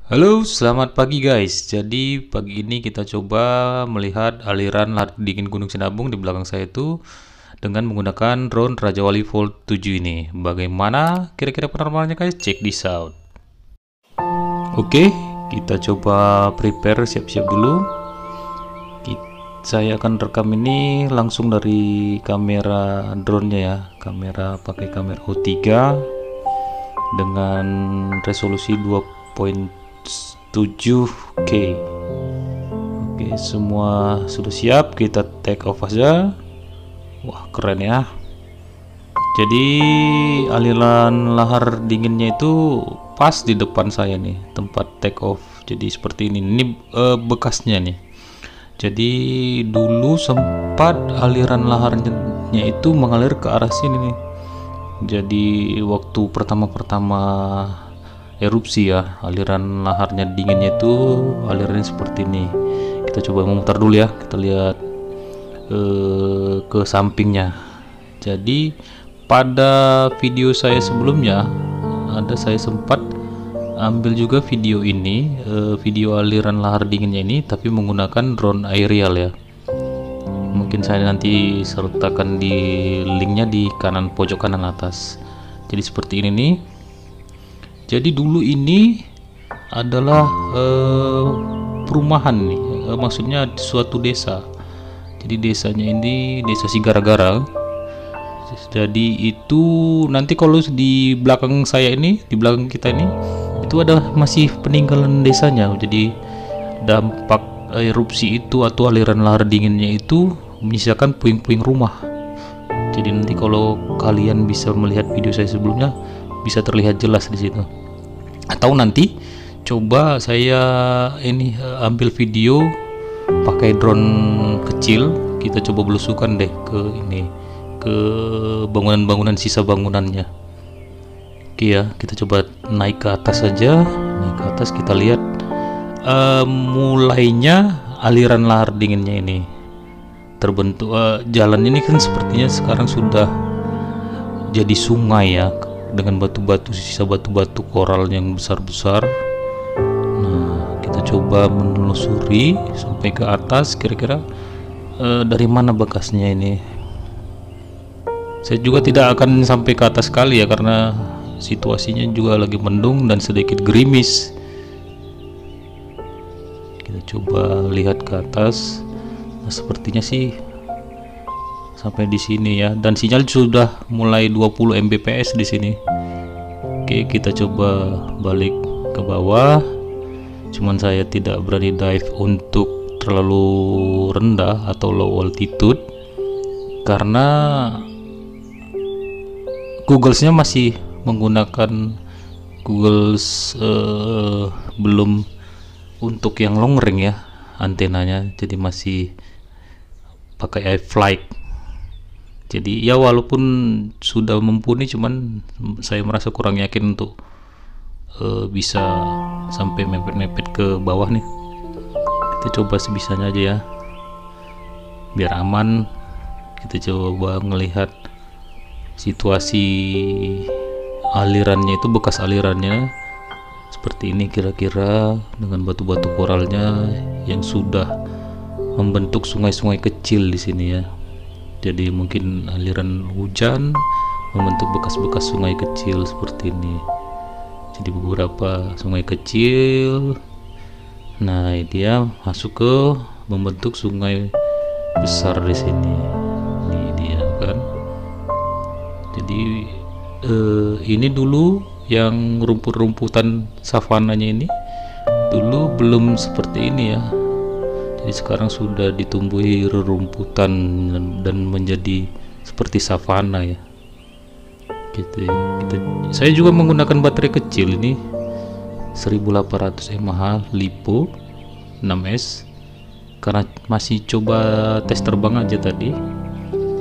Halo, selamat pagi guys. Jadi pagi ini kita coba melihat aliran lahar dingin Gunung Sinabung di belakang saya itu dengan menggunakan drone Raja Wali Volt 7 ini. Bagaimana kira-kira penerbangannya guys? Check this out. Oke, kita coba prepare siap-siap dulu. Saya akan rekam ini langsung dari kamera drone-nya ya. Pakai kamera O3 dengan resolusi 2.7K. Oke, semua sudah siap, kita take off aja. Wah, keren ya. Jadi aliran lahar dinginnya itu pas di depan saya nih, tempat take off. Jadi seperti ini. Ini bekasnya nih. Jadi dulu sempat aliran laharnya itu mengalir ke arah sini nih. Jadi waktu pertama-pertama erupsi ya, aliran laharnya dinginnya itu alirannya seperti ini. Kita coba memutar dulu ya, kita lihat ke sampingnya. Jadi pada video saya sebelumnya saya sempat ambil juga video ini, video aliran lahar dinginnya ini, tapi menggunakan drone aerial ya. Mungkin saya nanti sertakan di linknya di kanan pojok kanan atas. Jadi seperti ini nih. Jadi dulu ini adalah perumahan nih, maksudnya suatu desa. Jadi desanya ini desa Sigara-gara. Jadi itu nanti kalau di belakang saya ini, di belakang kita ini, itu ada masih peninggalan desanya. Jadi dampak erupsi itu atau aliran lahar dinginnya itu menyisakan puing-puing rumah. Jadi nanti kalau kalian bisa melihat video saya sebelumnya, bisa terlihat jelas di situ. Atau nanti coba saya ini ambil video pakai drone kecil, kita coba belusukan deh ke bangunan-bangunan, sisa bangunannya. Oke ya, kita coba naik ke atas saja. Naik ke atas kita lihat mulainya aliran lahar dinginnya ini terbentuk. Jalan ini kan sepertinya sekarang sudah jadi sungai ya, dengan batu-batu, sisa batu-batu koral yang besar-besar. Nah, kita coba menelusuri sampai ke atas, kira-kira dari mana bekasnya ini. Saya juga tidak akan sampai ke atas kali ya, karena situasinya juga lagi mendung dan sedikit gerimis. Kita coba lihat ke atas. Nah, sepertinya sih sampai di sini ya, dan sinyal sudah mulai 20 Mbps di sini. Oke, kita coba balik ke bawah. Cuman saya tidak berani dive untuk terlalu rendah atau low altitude karena Google-nya masih menggunakan Google belum untuk yang long range ya antenanya, jadi masih pakai iFlight. Jadi ya walaupun sudah mumpuni, cuman saya merasa kurang yakin untuk bisa sampai mepet-mepet ke bawah nih. Kita coba sebisanya aja ya, biar aman. Kita coba ngelihat situasi alirannya itu, bekas alirannya seperti ini kira-kira, dengan batu-batu koralnya yang sudah membentuk sungai-sungai kecil di sini ya. Jadi mungkin aliran hujan membentuk bekas-bekas sungai kecil seperti ini. Jadi beberapa sungai kecil, nah dia masuk ke membentuk sungai besar di sini. Ini dia kan. Jadi ini dulu yang rumput-rumputan savananya ini dulu belum seperti ini ya. Jadi sekarang sudah ditumbuhi rerumputan dan menjadi seperti savana ya. Gitu. Saya juga menggunakan baterai kecil ini 1800 mAh LiPo 6S karena masih coba tes terbang aja tadi.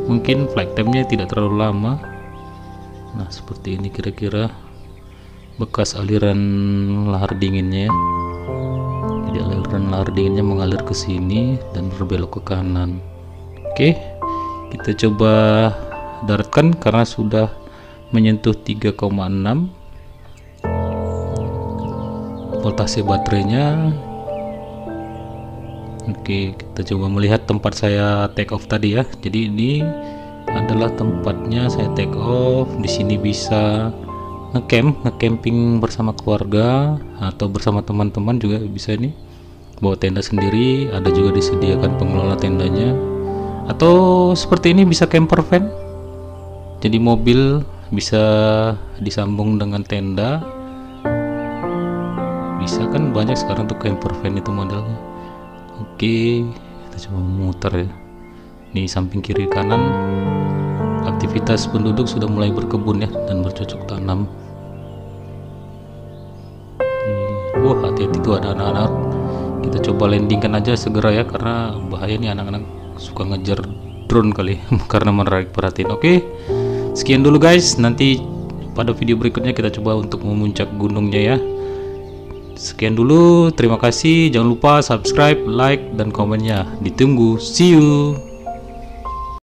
Mungkin flight time-nya tidak terlalu lama. Nah, seperti ini kira-kira bekas aliran lahar dinginnya ya. Jadi aliran lahar dinginnya mengalir ke sini dan berbelok ke kanan. Oke, kita coba daratkan karena sudah menyentuh 3,6. voltase baterainya. Oke, kita coba melihat tempat saya take off tadi ya. Jadi ini adalah tempatnya saya take off. Di sini bisa ngecamping bersama keluarga atau bersama teman-teman juga bisa. Ini bawa tenda sendiri, ada juga disediakan pengelola tendanya. Atau seperti ini bisa camper van. Jadi mobil bisa disambung dengan tenda. Bisa kan, banyak sekarang tuh camper van itu modelnya. Oke, kita coba muter ya. Ini samping kiri kanan aktivitas penduduk sudah mulai berkebun ya dan bercocok tanam. Wah, hati-hati tuh ada anak-anak. Kita coba landingkan aja segera ya, karena bahaya nih, anak-anak suka ngejar drone kali karena menarik perhatian. Oke, sekian dulu guys. Nanti pada video berikutnya kita coba untuk memuncak gunungnya ya. Sekian dulu, terima kasih. Jangan lupa subscribe, like, dan komennya. Ditunggu. See you.